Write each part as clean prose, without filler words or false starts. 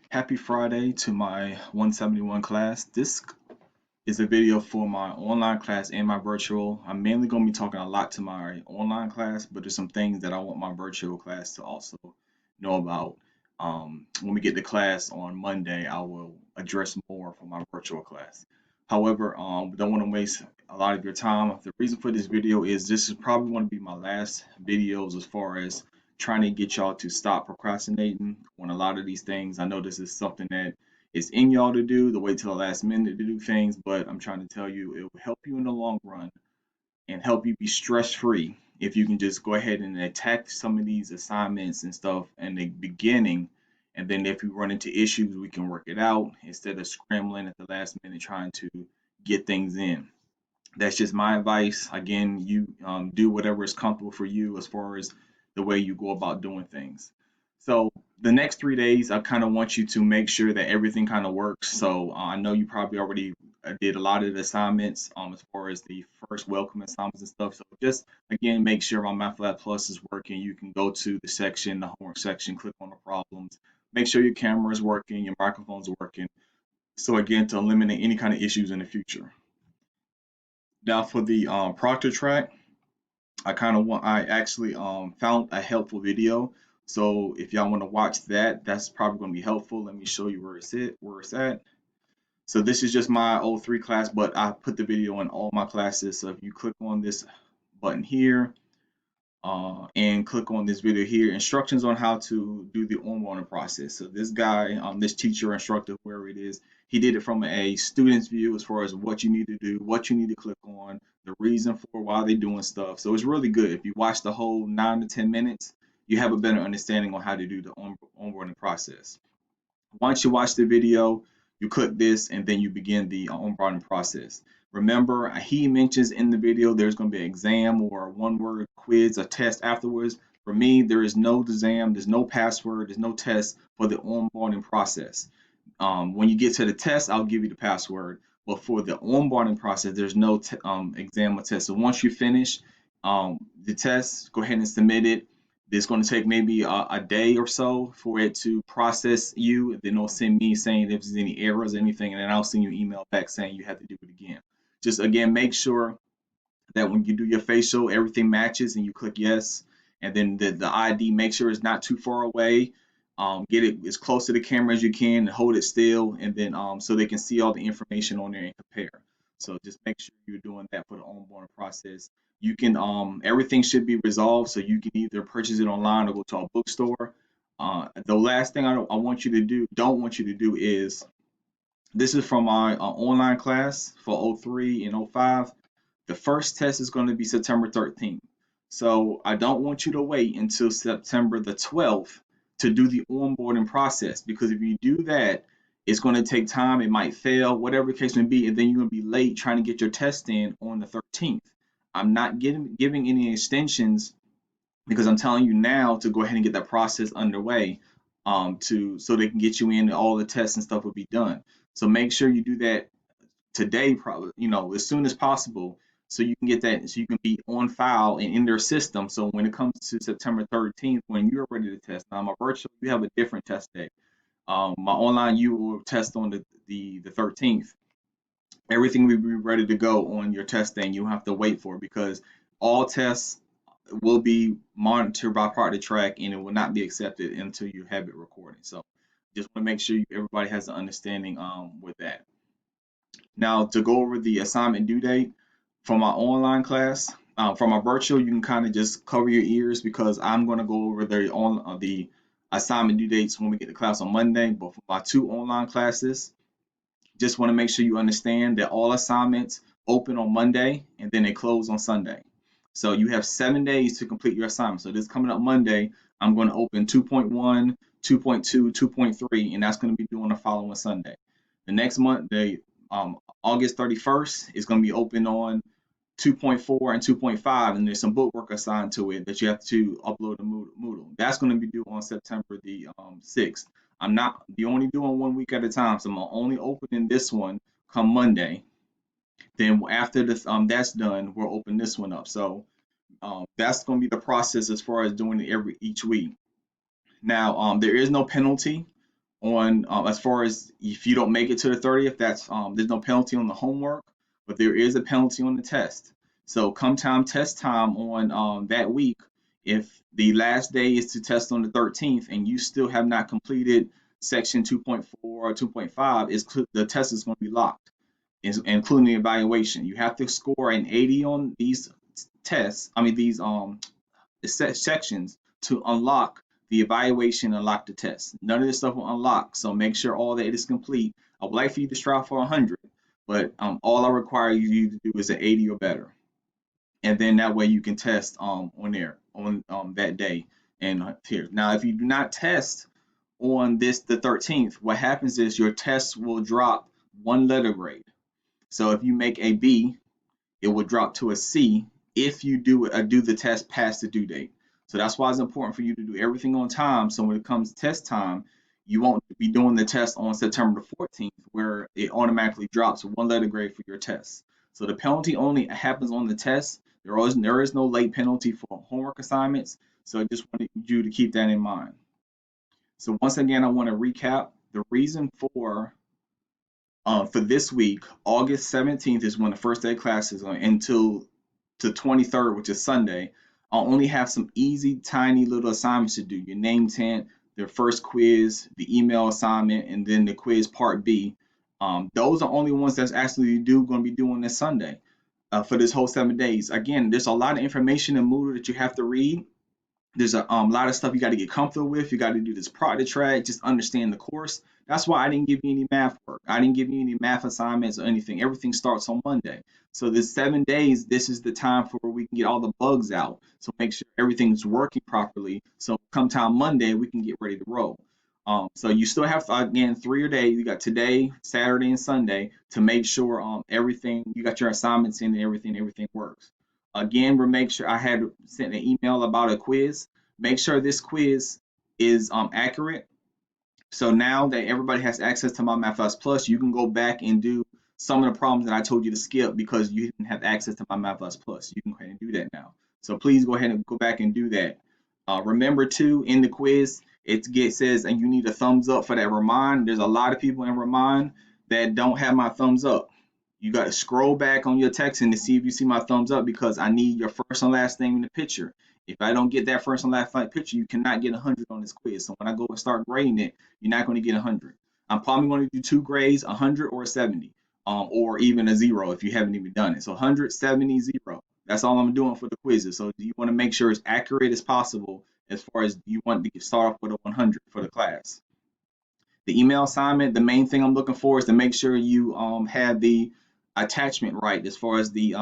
Happy Friday to my 171 class. This is a video for my online class and my virtual. I'm mainly going to be talking a lot to my online class, but there's some things that I want my virtual class to also know about. When we get to class on Monday, I will address more for my virtual class. However, don't want to waste a lot of your time. The reason for this video is this is probably going to be my last videos as far as trying to get y'all to stop procrastinating on a lot of these things. I know this is something that is in y'all to do, to wait till the last minute to do things, but I'm trying to tell you it will help you in the long run and help you be stress free if you can just go ahead and attack some of these assignments and stuff in the beginning. And then if you run into issues, we can work it out instead of scrambling at the last minute trying to get things in. That's just my advice. Again, you do whatever is comfortable for you as far as the way you go about doing things. So the next 3 days, I kind of want you to make sure that everything kind of works. So I know you probably already did a lot of the assignments as far as the first welcome assignments and stuff. So just again, make sure my MathLab Plus is working. You can go to the section, the homework section, click on the problems. Make sure your camera is working, your microphone's working. So again, to eliminate any kind of issues in the future. Now for the Proctor track, I actually found a helpful video. So if y'all want to watch that, that's probably going to be helpful. Let me show you where it's at. So this is just my O3 class, but I put the video in all my classes. So if you click on this button here, and click on this video here, instructions on how to do the onboarding process. So this guy, this teacher, instructor, whoever it is, he did it from a student's view as far as what you need to do, what you need to click on, the reason for why they're doing stuff. So it's really good. If you watch the whole 9 to 10 minutes, you have a better understanding on how to do the onboarding process. Once you watch the video, you click this and then you begin the onboarding process. Remember, he mentions in the video there's going to be an exam or a one-word quiz, a test afterwards. For me, there is no exam, there's no password, there's no test for the onboarding process. When you get to the test, I'll give you the password. But for the onboarding process, there's no exam or test. So once you finish the test, go ahead and submit it. It's going to take maybe a day or so for it to process you. Then they'll send me saying if there's any errors or anything, and then I'll send you an email back saying you have to do it again. Just again, make sure that when you do your facial, everything matches and you click yes. And then the ID, make sure it's not too far away. Get it as close to the camera as you can and hold it still. And then so they can see all the information on there and compare. So just make sure you're doing that for the onboarding process. You can everything should be resolved, so you can either purchase it online or go to a bookstore. The last thing I want you to do, don't want you to do is this is from my online class for O3 and O5. The first test is going to be September 13th. So I don't want you to wait until September the 12th to do the onboarding process, because if you do that, it's going to take time. It might fail, whatever the case may be, and then you're going to be late trying to get your test in on the 13th. I'm not giving any extensions because I'm telling you now to go ahead and get that process underway, to so they can get you in and all the tests and stuff will be done. So make sure you do that today, probably, as soon as possible, so you can get that, so you can be on file and in their system. So when it comes to September 13th, when you're ready to test, now my virtual, you have a different test day. My online, you will test on the 13th. Everything will be ready to go on your test day. And you have to wait for it because all tests will be monitored by Partner Track and it will not be accepted until you have it recorded. So just want to make sure everybody has an understanding with that. Now, to go over the assignment due date for my online class, for my virtual, you can kind of just cover your ears because I'm going to go over the assignment due dates when we get to class on Monday. But for my two online classes, just want to make sure you understand that all assignments open on Monday and then they close on Sunday. So you have 7 days to complete your assignment. So this coming up Monday, I'm going to open 2.1, 2.2, 2.3, and that's going to be due on the following Sunday. The next month, August 31st is going to be open on 2.4 and 2.5, and there's some bookwork assigned to it that you have to upload to Moodle. That's going to be due on September the 6th. I'm not the only doing 1 week at a time, so I'm only opening this one come Monday. Then after this, that's done, we'll open this one up. So that's going to be the process as far as doing it each week. Now, there is no penalty on as far as if you don't make it to the 30th, that's there's no penalty on the homework, but there is a penalty on the test. So come time test time on that week, if the last day is to test on the 13th and you still have not completed section 2.4 or 2.5, is the test is going to be locked, including the evaluation. You have to score an 80 on these tests. I mean these sections to unlock the evaluation, unlock the test. None of this stuff will unlock, so make sure all that is complete. I would like for you to strive for 100, but all I require you to do is an 80 or better, and then that way you can test on there on that day and here. Now, if you do not test on the 13th, what happens is your test will drop one letter grade. So if you make a B, it will drop to a C if you do the test past the due date. So that's why it's important for you to do everything on time. So when it comes to test time, you won't be doing the test on September the 14th, where it automatically drops one letter grade for your test. So the penalty only happens on the test. There is no late penalty for homework assignments. So I just wanted you to keep that in mind. So once again, I want to recap the reason for this week. August 17th is when the first day of class is on until the 23rd, which is Sunday. I'll only have some easy, tiny little assignments to do. Your name tent, the first quiz, the email assignment, and then the quiz part B. Those are only ones that's actually going to be doing this Sunday for this whole 7 days. Again, there's a lot of information in Moodle that you have to read. There's a lot of stuff you got to get comfortable with. You got to do this project track, just understand the course. That's why I didn't give you any math work. I didn't give you any math assignments or anything. Everything starts on Monday. So this 7 days, this is the time for where we can get all the bugs out. So make sure everything's working properly. So come time Monday, we can get ready to roll. So you still have again 3 days. You got today, Saturday, and Sunday to make sure everything you got your assignments in and everything works. Again, we make sure I had sent an email about a quiz. Make sure this quiz is accurate. So now that everybody has access to My MathWise Plus, you can go back and do some of the problems that I told you to skip because you didn't have access to My MathWise Plus. You can go ahead and do that now. So please go ahead and go back and do that. Remember too, in the quiz, says, and you need a thumbs up for that Remind. There's a lot of people in Remind that don't have my thumbs up. You got to scroll back on your texting to see if you see my thumbs up because I need your first and last name in the picture. If I don't get that first and last name picture, you cannot get 100 on this quiz. So when I go and start grading it, you're not going to get 100. I'm probably going to do 2 grades, 100 or 70, or even a 0 if you haven't even done it. So 100, 70, 0. That's all I'm doing for the quizzes. So you want to make sure it's accurate as possible as far as you want to start off with a 100 for the class. The email assignment, the main thing I'm looking for is to make sure you have the attachment right. As far as the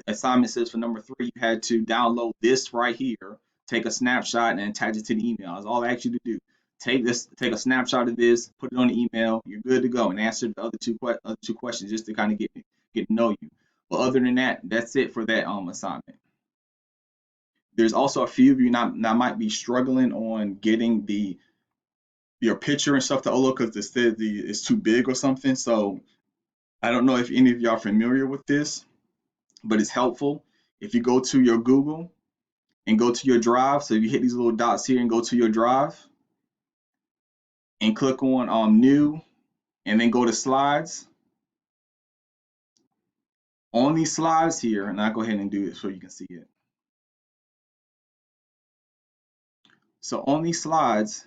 assignment says for number 3, you had to download this right here, take a snapshot and attach it to the email. That's all I ask you to do. Take a snapshot of this, put it on the email. You're good to go, and answer the other two questions just to kind of get to know you. But other than that, that's it for that assignment. There's also a few of you that might be struggling on getting your picture and stuff to look because it says it's too big or something. So I don't know if any of y'all are familiar with this, but it's helpful if you go to your Google and go to your Drive. So you hit these little dots here and go to your Drive and click on New, and then go to Slides. On these slides here, and I'll go ahead and do it so you can see it. So on these slides,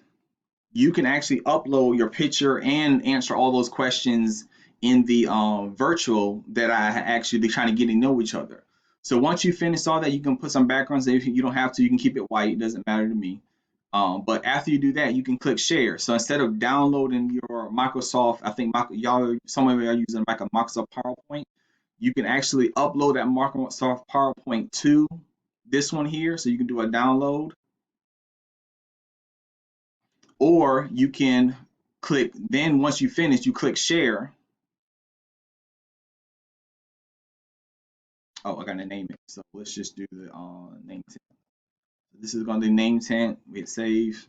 you can actually upload your picture and answer all those questions in the virtual that I actually trying to get to know each other. So once you finish all that, you can put some backgrounds. If you don't have to, you can keep it white. It doesn't matter to me. But after you do that, you can click share. So instead of downloading your Microsoft, I think some of you are using like a Microsoft PowerPoint, you can actually upload that Microsoft PowerPoint to this one here. So you can do a download, or you can click, then once you finish, you click share. Oh, I gotta name it. So let's just do the name tent. This is gonna be name tent. We hit save.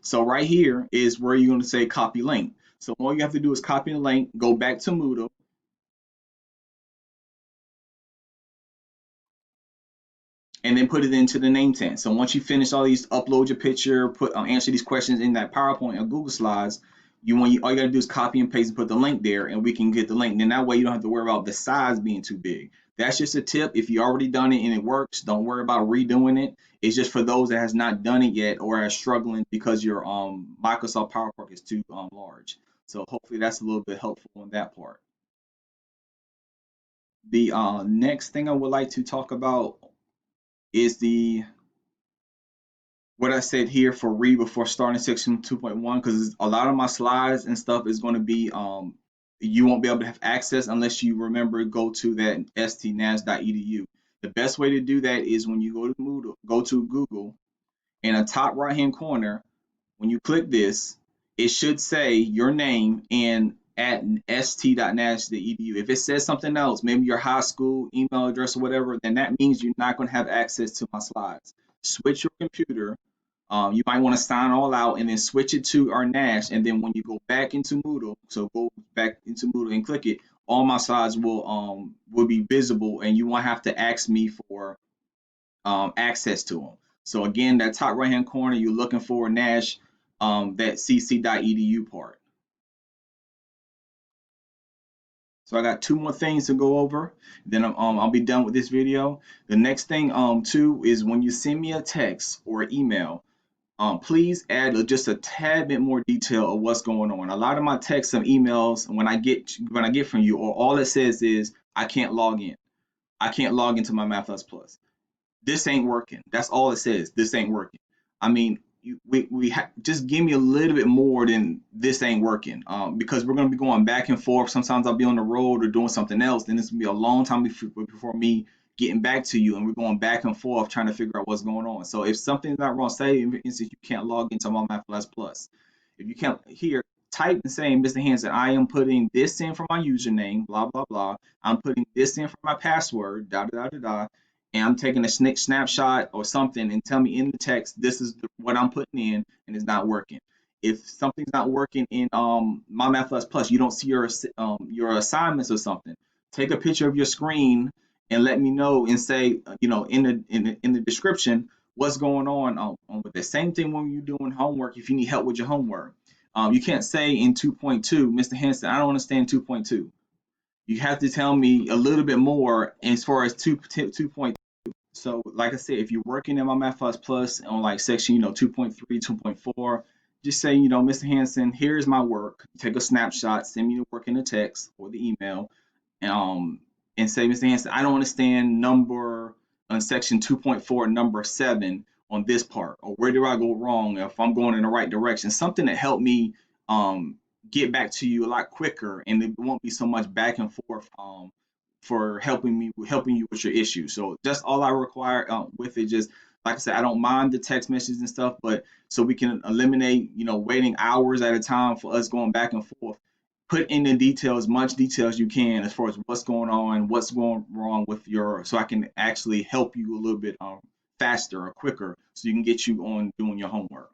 So right here is where you're gonna say copy link. So all you have to do is copy the link, go back to Moodle, and then put it into the name tent. So once you finish all these, upload your picture, put answer these questions in that PowerPoint or Google Slides. All you gotta do is copy and paste and put the link there, and we can get the link. And then that way you don't have to worry about the size being too big. That's just a tip. If you already done it and it works, don't worry about redoing it. It's just for those that has not done it yet or are struggling because your Microsoft PowerPoint is too large. So hopefully that's a little bit helpful on that part. The next thing I would like to talk about is what I said here for read before starting section 2.1, because a lot of my slides and stuff is going to be you won't be able to have access unless you remember go to that stnash.edu. The best way to do that is when you go to Moodle, go to Google, in the top right hand corner, when you click this, it should say your name and at st.nash.edu. If it says something else, maybe your high school email address or whatever, then that means you're not going to have access to my slides. Switch your computer. You might want to sign all out and then switch it to our Nash. And then when you go back into Moodle, so go back into Moodle and click it, all my slides will be visible, and you won't have to ask me for access to them. So again, that top right hand corner, you're looking for Nash, that cc.edu part. So I got two more things to go over. Then I'll be done with this video. The next thing too is when you send me a text or email, please add just a tad bit more detail of what's going on. A lot of my texts and emails when I get from you, or all it says is I can't log in. I can't log into my MathPlus Plus. This ain't working. That's all it says. This ain't working. I mean, just give me a little bit more than this ain't working, because we're going to be going back and forth. Sometimes I'll be on the road or doing something else. Then it's going to be a long time before me getting back to you, and we're going back and forth trying to figure out what's going on. So if something's not wrong, say for instance you can't log into my MathPlus Plus. If you can't type and say, Mr. Hanson, I am putting this in for my username, blah blah blah. I'm putting this in for my password, da da da da, and I'm taking a snapshot or something and tell me in the text this is what I'm putting in and it's not working. If something's not working in my MathPlus Plus, you don't see your assignments or something, take a picture of your screen and let me know and say, in the description what's going on with the same thing when you're doing homework. If you need help with your homework, you can't say in 2.2, Mr. Hanson, I don't understand 2.2. You have to tell me a little bit more as far as 2.2. So like I said, if you're working in my MathPlus Plus on like section 2.3, 2.4, just say, Mr. Hanson, here's my work. Take a snapshot, send me the work in the text or the email, and say, Mr. Hanson, I don't understand number on section 2.4, number 7 on this part, or where do I go wrong if I'm going in the right direction? Something that helped me get back to you a lot quicker, and it won't be so much back and forth for helping you with your issue. So that's all I require with it. Just like I said, I don't mind the text messages and stuff, but so we can eliminate, waiting hours at a time for us going back and forth. Put in the detail, as much detail as you can, as far as what's going on, what's going wrong with so I can actually help you a little bit faster or quicker, so you can get you on doing your homework.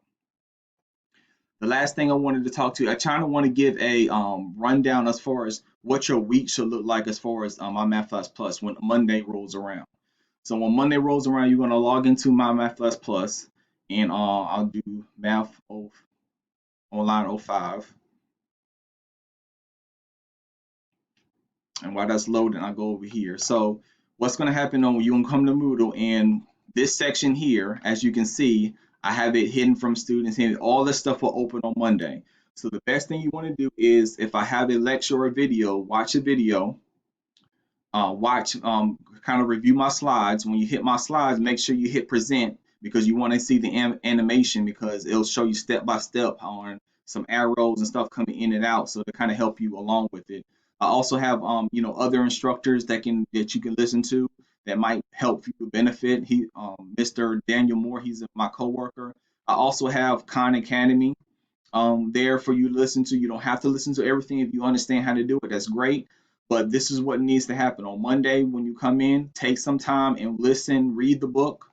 The last thing I wanted to talk to you, I kind of want to give a rundown as far as what your week should look like as far as my MathPlus Plus when Monday rolls around. So when Monday rolls around, you're going to log into my MathPlus Plus, and I'll do Math Online 05. And while that's loading, I'll go over here. So what's going to happen when you're going to come to Moodle, and this section here, as you can see, I have it hidden from students, and all this stuff will open on Monday. So the best thing you want to do is, if I have a lecture or a video, watch a video, kind of review my slides. When you hit my slides, make sure you hit present, because you want to see the animation, because it'll show you step by step on some arrows and stuff coming in and out, so to kind of help you along with it. I also have other instructors that you can listen to that might help you benefit. Mr. Daniel Moore, he's my coworker. I also have Khan Academy there for you to listen to. You don't have to listen to everything. If you understand how to do it, that's great. But this is what needs to happen. On Monday, when you come in, take some time and listen, read the book.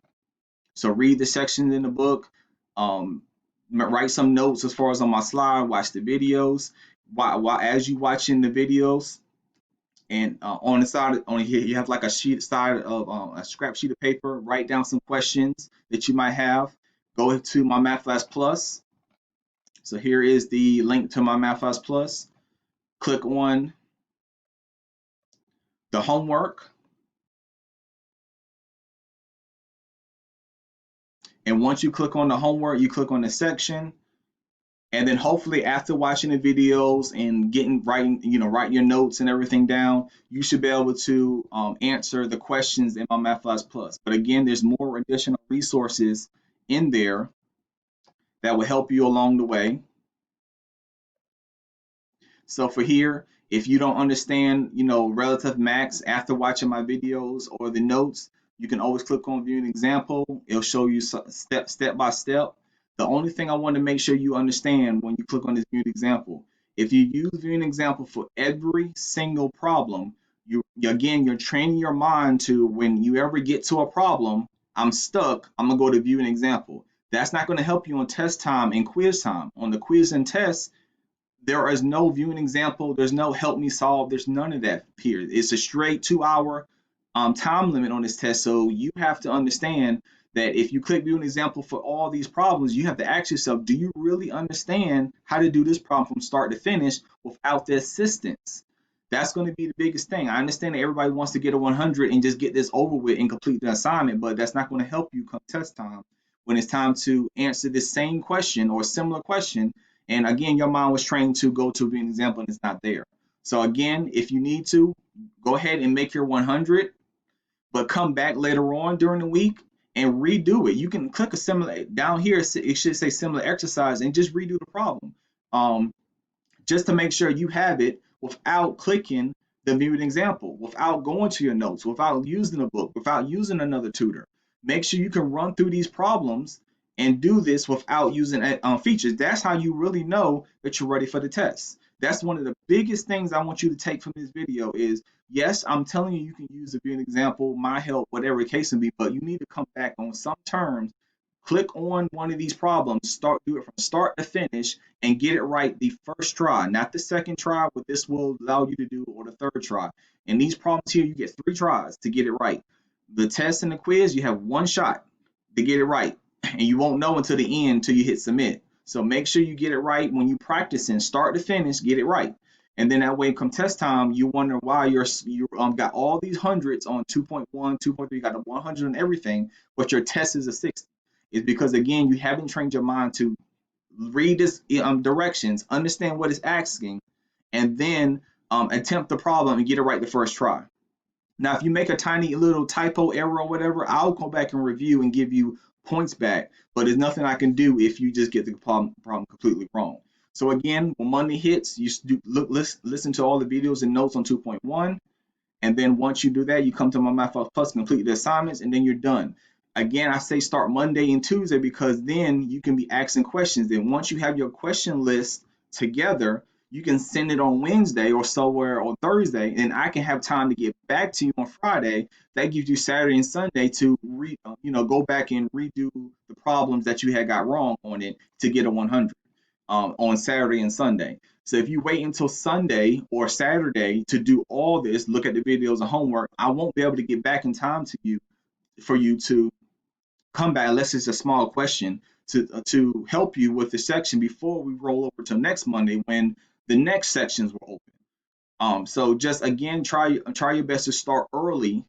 So read the sections in the book, write some notes as far as on my slide, watch the videos. While as you watching the videos And on the side, on here, you have like a side of a scrap sheet of paper. Write down some questions that you might have. Go to my MathFlash Plus. So here is the link to my MathFlash Plus. Click on the homework. And once you click on the homework, you click on the section. And then hopefully after watching the videos and writing your notes and everything down, you should be able to answer the questions in my MathFlash Plus. But again, there's more additional resources in there that will help you along the way. So for here, if you don't understand, relative max after watching my videos or the notes, you can always click on view an example. It'll show you step by step. The only thing I want to make sure you understand when you click on this view an example, if you use view an example for every single problem, you're training your mind to when you ever get to a problem, I'm stuck, I'm gonna go to view an example. That's not going to help you on test time and quiz time. On the quiz and test, there is no viewing example. There's no help me solve. There's none of that here. It's a straight 2 hour time limit on this test. So you have to understand that if you click view an example for all these problems, you have to ask yourself, do you really understand how to do this problem from start to finish without the assistance? That's going to be the biggest thing. I understand that everybody wants to get a 100 and just get this over with and complete the assignment, but that's not going to help you come test time when it's time to answer the same question or similar question. And again, your mind was trained to go to an example and it's not there. So again, if you need to, go ahead and make your 100, but come back later on during the week and redo it. You can click a similar down here. It should say similar exercise and just redo the problem, just to make sure you have it without clicking the viewed example, without going to your notes, without using a book, without using another tutor. Make sure you can run through these problems and do this without using features. That's how you really know that you're ready for the test. That's one of the biggest things I want you to take from this video is, yes, I'm telling you can use it be an example, my help, whatever the case may be, but you need to come back on some terms, click on one of these problems, do it from start to finish, and get it right the first try, not the second try, but this will allow you to do, or the third try. And these problems here, you get 3 tries to get it right. The test and the quiz, you have 1 shot to get it right, and you won't know until the end until you hit submit. So make sure you get it right when you practicing, start to finish, get it right. And then that way, come test time, you wonder why you got all these hundreds on 2.1, 2.3, you got a 100 and everything, but your test is a 60. It's because again, you haven't trained your mind to read this directions, understand what it's asking, and then attempt the problem and get it right the first try. Now, if you make a tiny little typo error or whatever, I'll go back and review and give you points back. But there's nothing I can do if you just get the problem completely wrong. So again, when Monday hits, you listen to all the videos and notes on 2.1. And then once you do that, you come to my MathFlash Plus, complete the assignments, and then you're done. Again, I say start Monday and Tuesday because then you can be asking questions. Then once you have your question list together, you can send it on Wednesday or somewhere on Thursday, and I can have time to get back to you on Friday. That gives you Saturday and Sunday to go back and redo the problems that you had got wrong on it to get a 100 on Saturday and Sunday. So if you wait until Sunday or Saturday to do all this, look at the videos and homework, I won't be able to get back in time to you for you to come back unless it's a small question to help you with the section before we roll over to next Monday when the next sections will open. So just again, try your best to start early,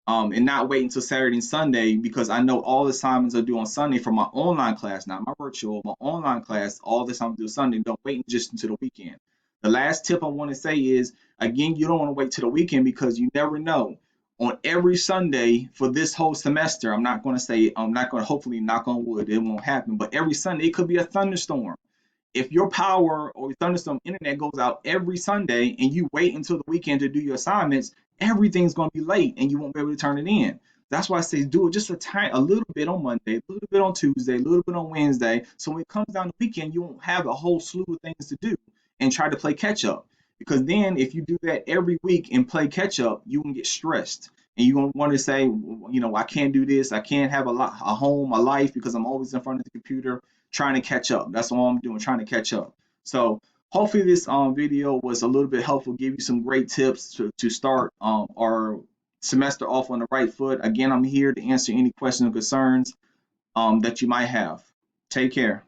and not wait until Saturday and Sunday because I know all the assignments are due on Sunday for my online class, not my virtual, my online class. All this I'm due Sunday. Don't wait just until the weekend. The last tip I want to say is, again, you don't want to wait till the weekend because you never know. On every Sunday for this whole semester, I'm not going to hopefully knock on wood, it won't happen, but every Sunday it could be a thunderstorm. If your power or thunderstorm internet goes out every Sunday and you wait until the weekend to do your assignments, everything's going to be late and you won't be able to turn it in. That's why I say do it just a little bit on Monday, a little bit on Tuesday, a little bit on Wednesday. So when it comes down to the weekend, you won't have a whole slew of things to do and try to play catch up. Because then if you do that every week and play catch up, you can get stressed. And you're going to want to say, I can't do this. I can't have a home, a life because I'm always in front of the computer trying to catch up. That's all I'm doing, trying to catch up. So hopefully this video was a little bit helpful, give you some great tips to start our semester off on the right foot. Again, I'm here to answer any questions or concerns that you might have. Take care.